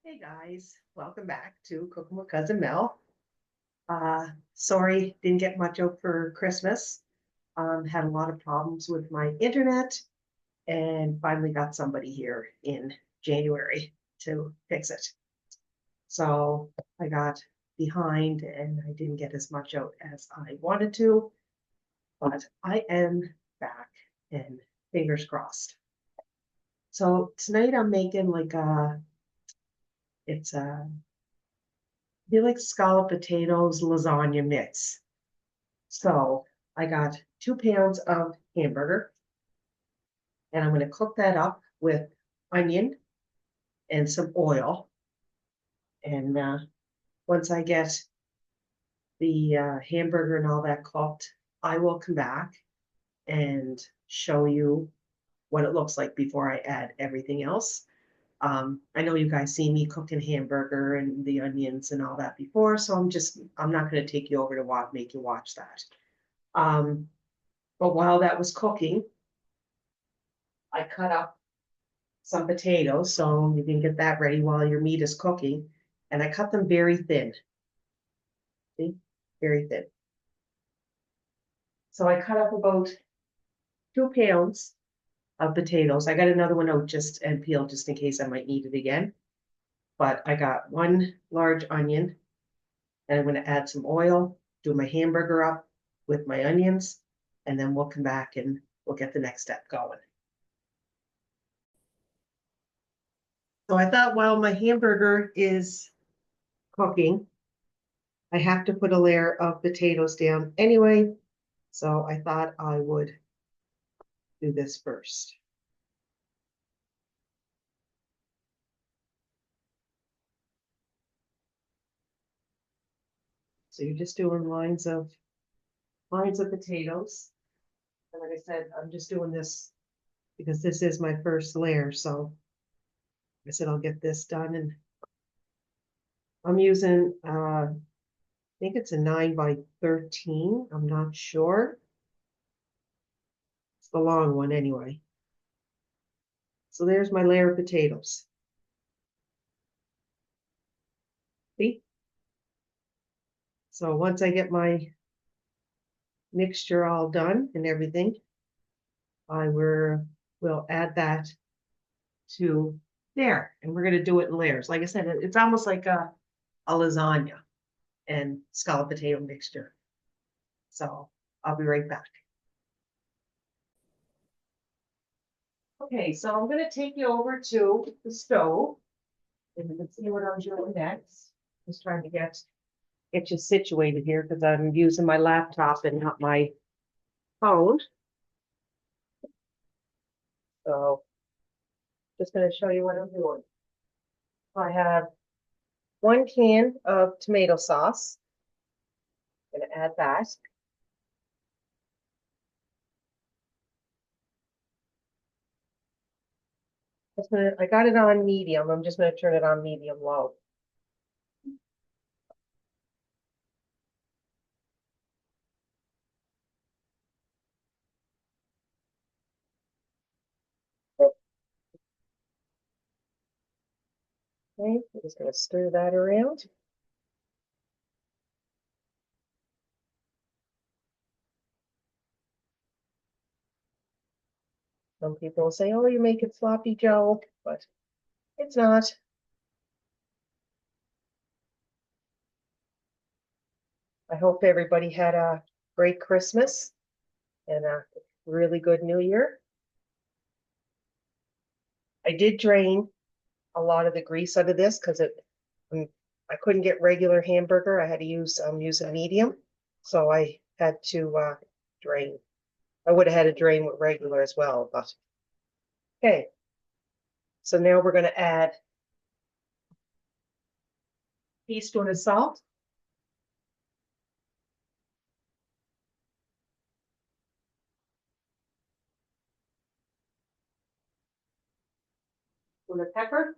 Hey guys, welcome back to Cooking with Cousin Mel. Sorry, didn't get much out for Christmas. Had a lot of problems with my internet and finally got somebody here in January to fix it. So I got behind and I didn't get as much out as I wanted to, but I am back and fingers crossed. So tonight I'm making it's a feel like scalloped potatoes lasagna mix. So I got 2 pounds of hamburger and I'm going to cook that up with onion and some oil. And once I get the hamburger and all that cooked, I will come back and show you what it looks like before I add everything else. I know you guys see me cooking hamburger and the onions and all that before, so I'm not going to take you over to make you watch that. Um, but while that was cooking, I cut up some potatoes, so you can get that ready while your meat is cooking. And I cut them very thin. See? Very thin. So I cut up about 2 pounds of potatoes. I got another one out just and peeled just in case I might need it again. But I got one large onion, and I'm going to add some oil, do my hamburger up with my onions, and then we'll come back and we'll get the next step going. So I thought while my hamburger is cooking, I have to put a layer of potatoes down anyway, so I thought I would do this first. So you're just doing lines of potatoes. And like I said, I'm just doing this because this is my first layer. So I said I'll get this done, and I'm using I think it's a 9 by 13. I'm not sure. It's the long one anyway. So there's my layer of potatoes. See? So once I get my mixture all done and everything, will add that to there, and we're going to do it in layers. Like I said, it's almost like a lasagna and scalloped potato mixture. So I'll be right back. Okay, so I'm going to take you over to the stove, and you can see what I'm doing next. Just trying to get you situated here because I'm using my laptop and not my phone. So just going to show you what I'm doing. I have 1 can of tomato sauce. I'm going to add that. I got it on medium. I'm just going to turn it on medium low. Okay, I'm just going to stir that around. Some people say, oh, you make it sloppy Joe, but it's not. I hope everybody had a great Christmas and a really good New Year. I did drain a lot of the grease out of this because I couldn't get regular hamburger. I had to use a medium, so I had to drain. I would have had to drain with regular as well, but okay. So now we're going to add a teaspoon of salt, with a pepper,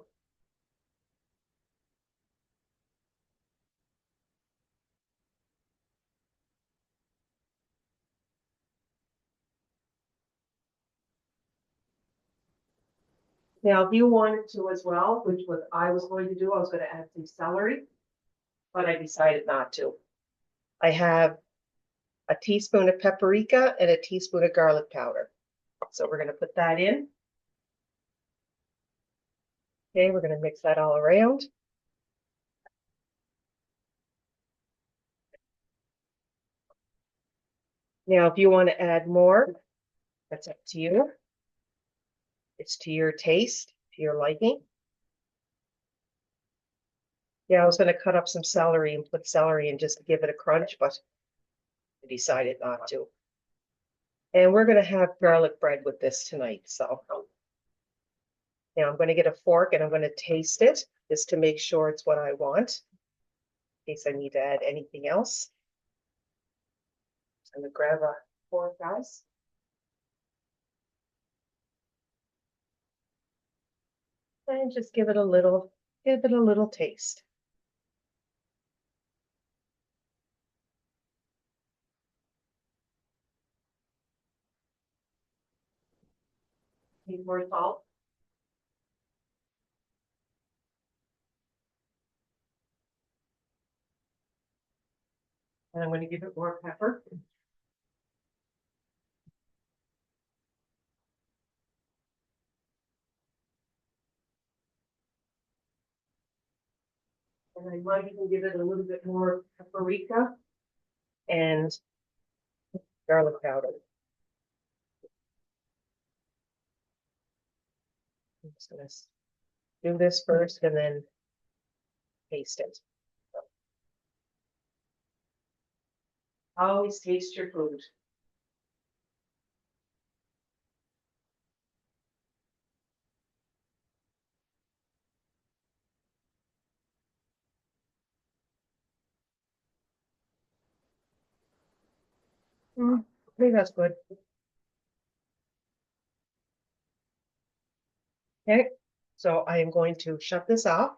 Now, if you wanted to as well, which what I was going to do, I was going to add some celery, but I decided not to. I have a teaspoon of paprika and a teaspoon of garlic powder. So we're going to put that in. Okay, we're going to mix that all around. Now, if you want to add more, that's up to you. It's to your taste, to your liking. Yeah, I was going to cut up some celery and put celery in just to give it a crunch, but I decided not to. And we're going to have garlic bread with this tonight. So now I'm going to get a fork and I'm going to taste it just to make sure it's what I want, in case I need to add anything else. I'm going to grab a fork, guys. And just give it a little taste. Need more salt. And I'm going to give it more pepper. And I might even give it a little bit more paprika and garlic powder. I'm just going to do this first and then taste it. Always taste your food. I think that's good. Okay, so I am going to shut this off.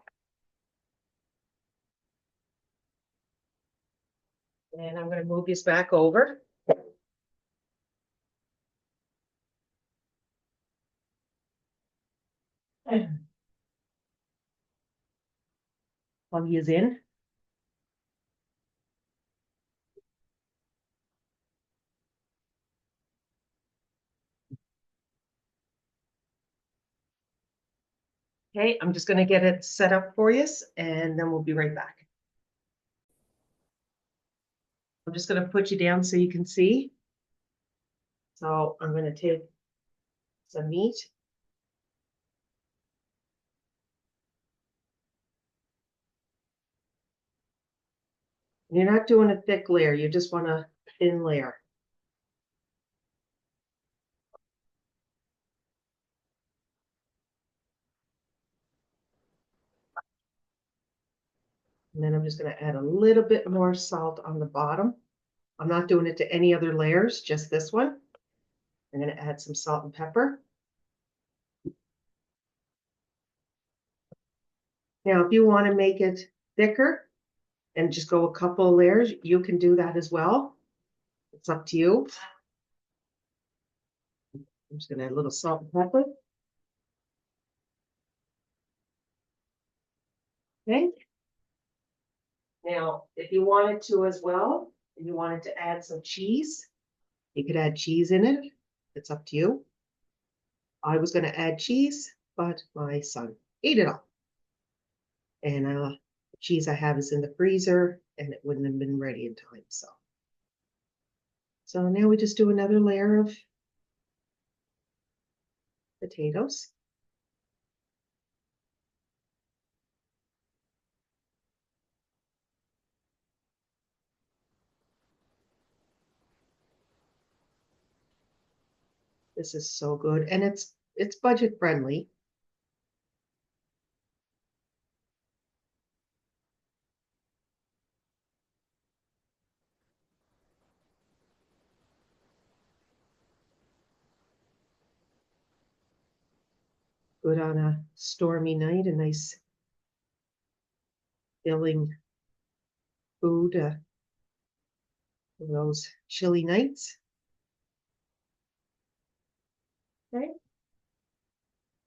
And I'm going to move this back over. Plug these in. Okay, I'm just going to get it set up for you, and then we'll be right back. I'm just going to put you down so you can see. So I'm going to take some meat. You're not doing a thick layer, you just want a thin layer. And then I'm just going to add a little bit more salt on the bottom. I'm not doing it to any other layers, just this one. I'm going to add some salt and pepper. Now, if you want to make it thicker and just go a couple of layers, you can do that as well. It's up to you. I'm just going to add a little salt and pepper. Okay. Now, if you wanted to as well, if you wanted to add some cheese, you could add cheese in it. It's up to you. I was going to add cheese, but my son ate it all. And the cheese I have is in the freezer and it wouldn't have been ready in time. So now we just do another layer of potatoes. This is so good, and it's budget friendly. Good on a stormy night, a nice filling food for those chilly nights. Okay.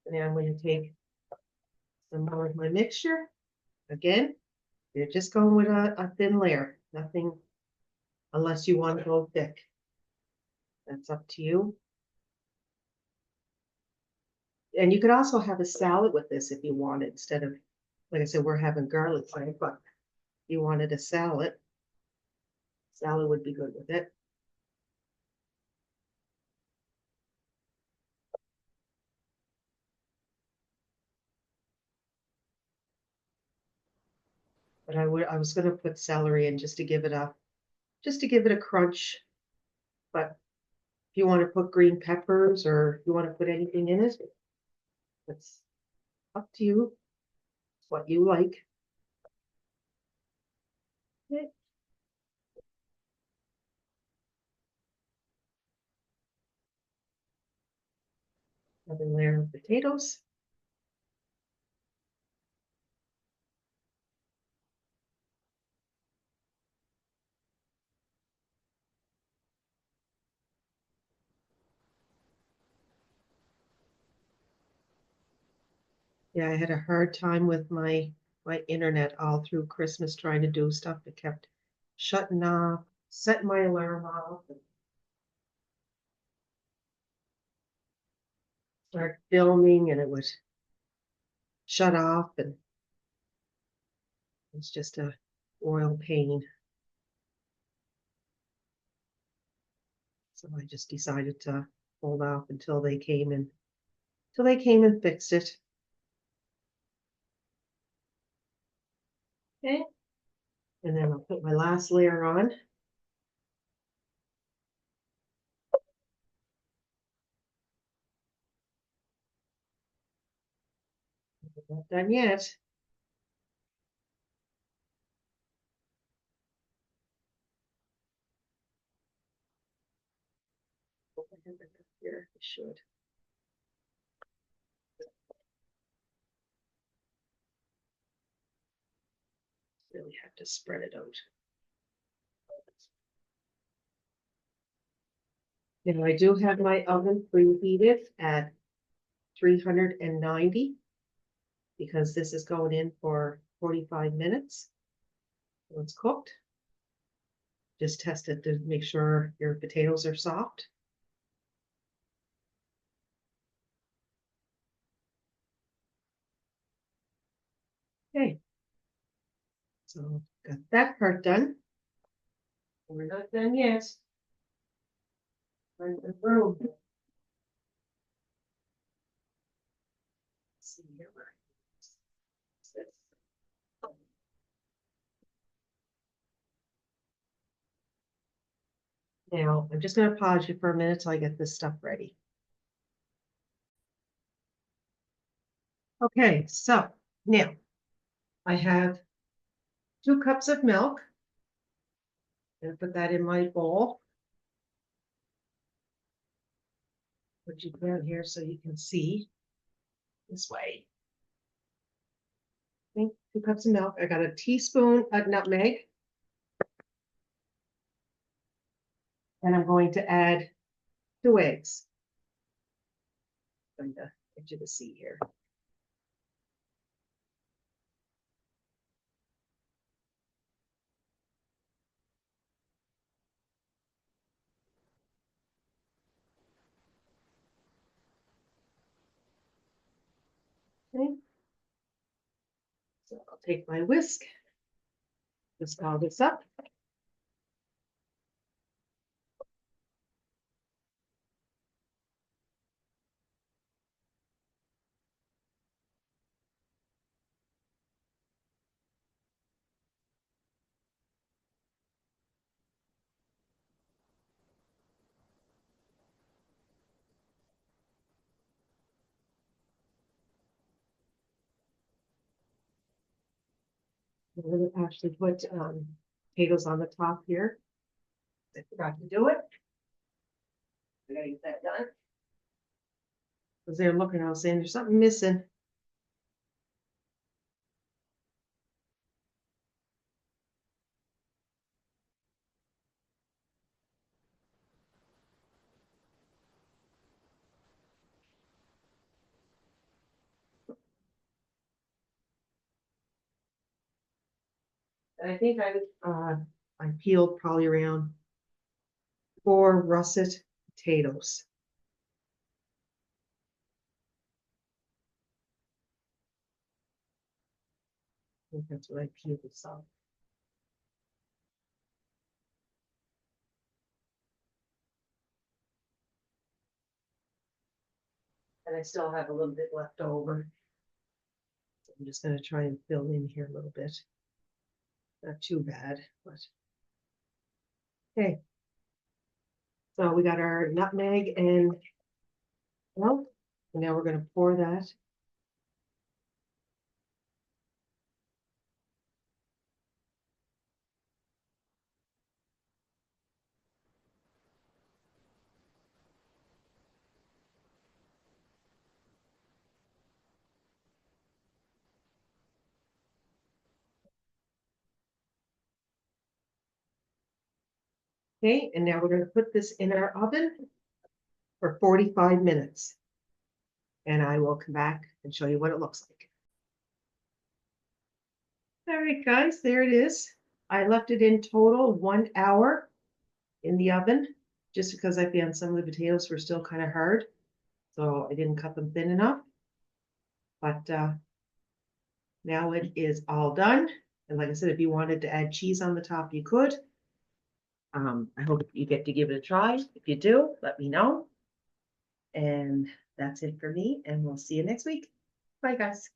And then I'm going to take some more of my mixture. Again, you're just going with a thin layer, nothing unless you want to go thick. That's up to you. And you could also have a salad with this if you wanted, instead of, like I said, we're having garlic bread, but if you wanted a salad would be good with it. But I was gonna put celery in just to give it a crunch. But if you want to put green peppers or if you want to put anything in it, it's up to you. It's what you like. Okay. Another layer of potatoes. Yeah, I had a hard time with my internet all through Christmas trying to do stuff. It kept shutting off, setting my alarm off, and start filming, and it would shut off, and it's just a royal pain. So I just decided to hold off until they came and fixed it. Okay. And then I'll put my last layer on. Not done yet. Here, I should. Really have to spread it out. Now I do have my oven preheated at 390 because this is going in for 45 minutes. So it's cooked. Just test it to make sure your potatoes are soft. Okay, so got that part done. We're not done yet. Find the room. Let's see here. Now, I'm just going to pause you for a minute till I get this stuff ready. Okay, so now I have 2 cups of milk. I'm going to put that in my bowl. Put you down here so you can see this way. Okay, 2 cups of milk. I got a teaspoon of nutmeg. And I'm going to add 2 eggs. I'm going to get you to see here. Okay. So I'll take my whisk, whisk all this up. I'm going to actually put potatoes on the top here. I forgot to do it. I gotta get that done. Because they're looking, I was saying there's something missing. And I think I peeled probably around 4 russet potatoes. I think that's what I peeled some. And I still have a little bit left over. So I'm just gonna try and fill in here a little bit. Not too bad, but okay. So we got our nutmeg and milk, and now we're gonna pour that. Okay, and now we're gonna put this in our oven for 45 minutes. And I will come back and show you what it looks like. All right, guys, there it is. I left it in total 1 hour in the oven, just because I found some of the potatoes were still kind of hard. So I didn't cut them thin enough. But now it is all done. And like I said, if you wanted to add cheese on the top, you could. I hope you get to give it a try. If you do, let me know. And that's it for me, and we'll see you next week. Bye, guys.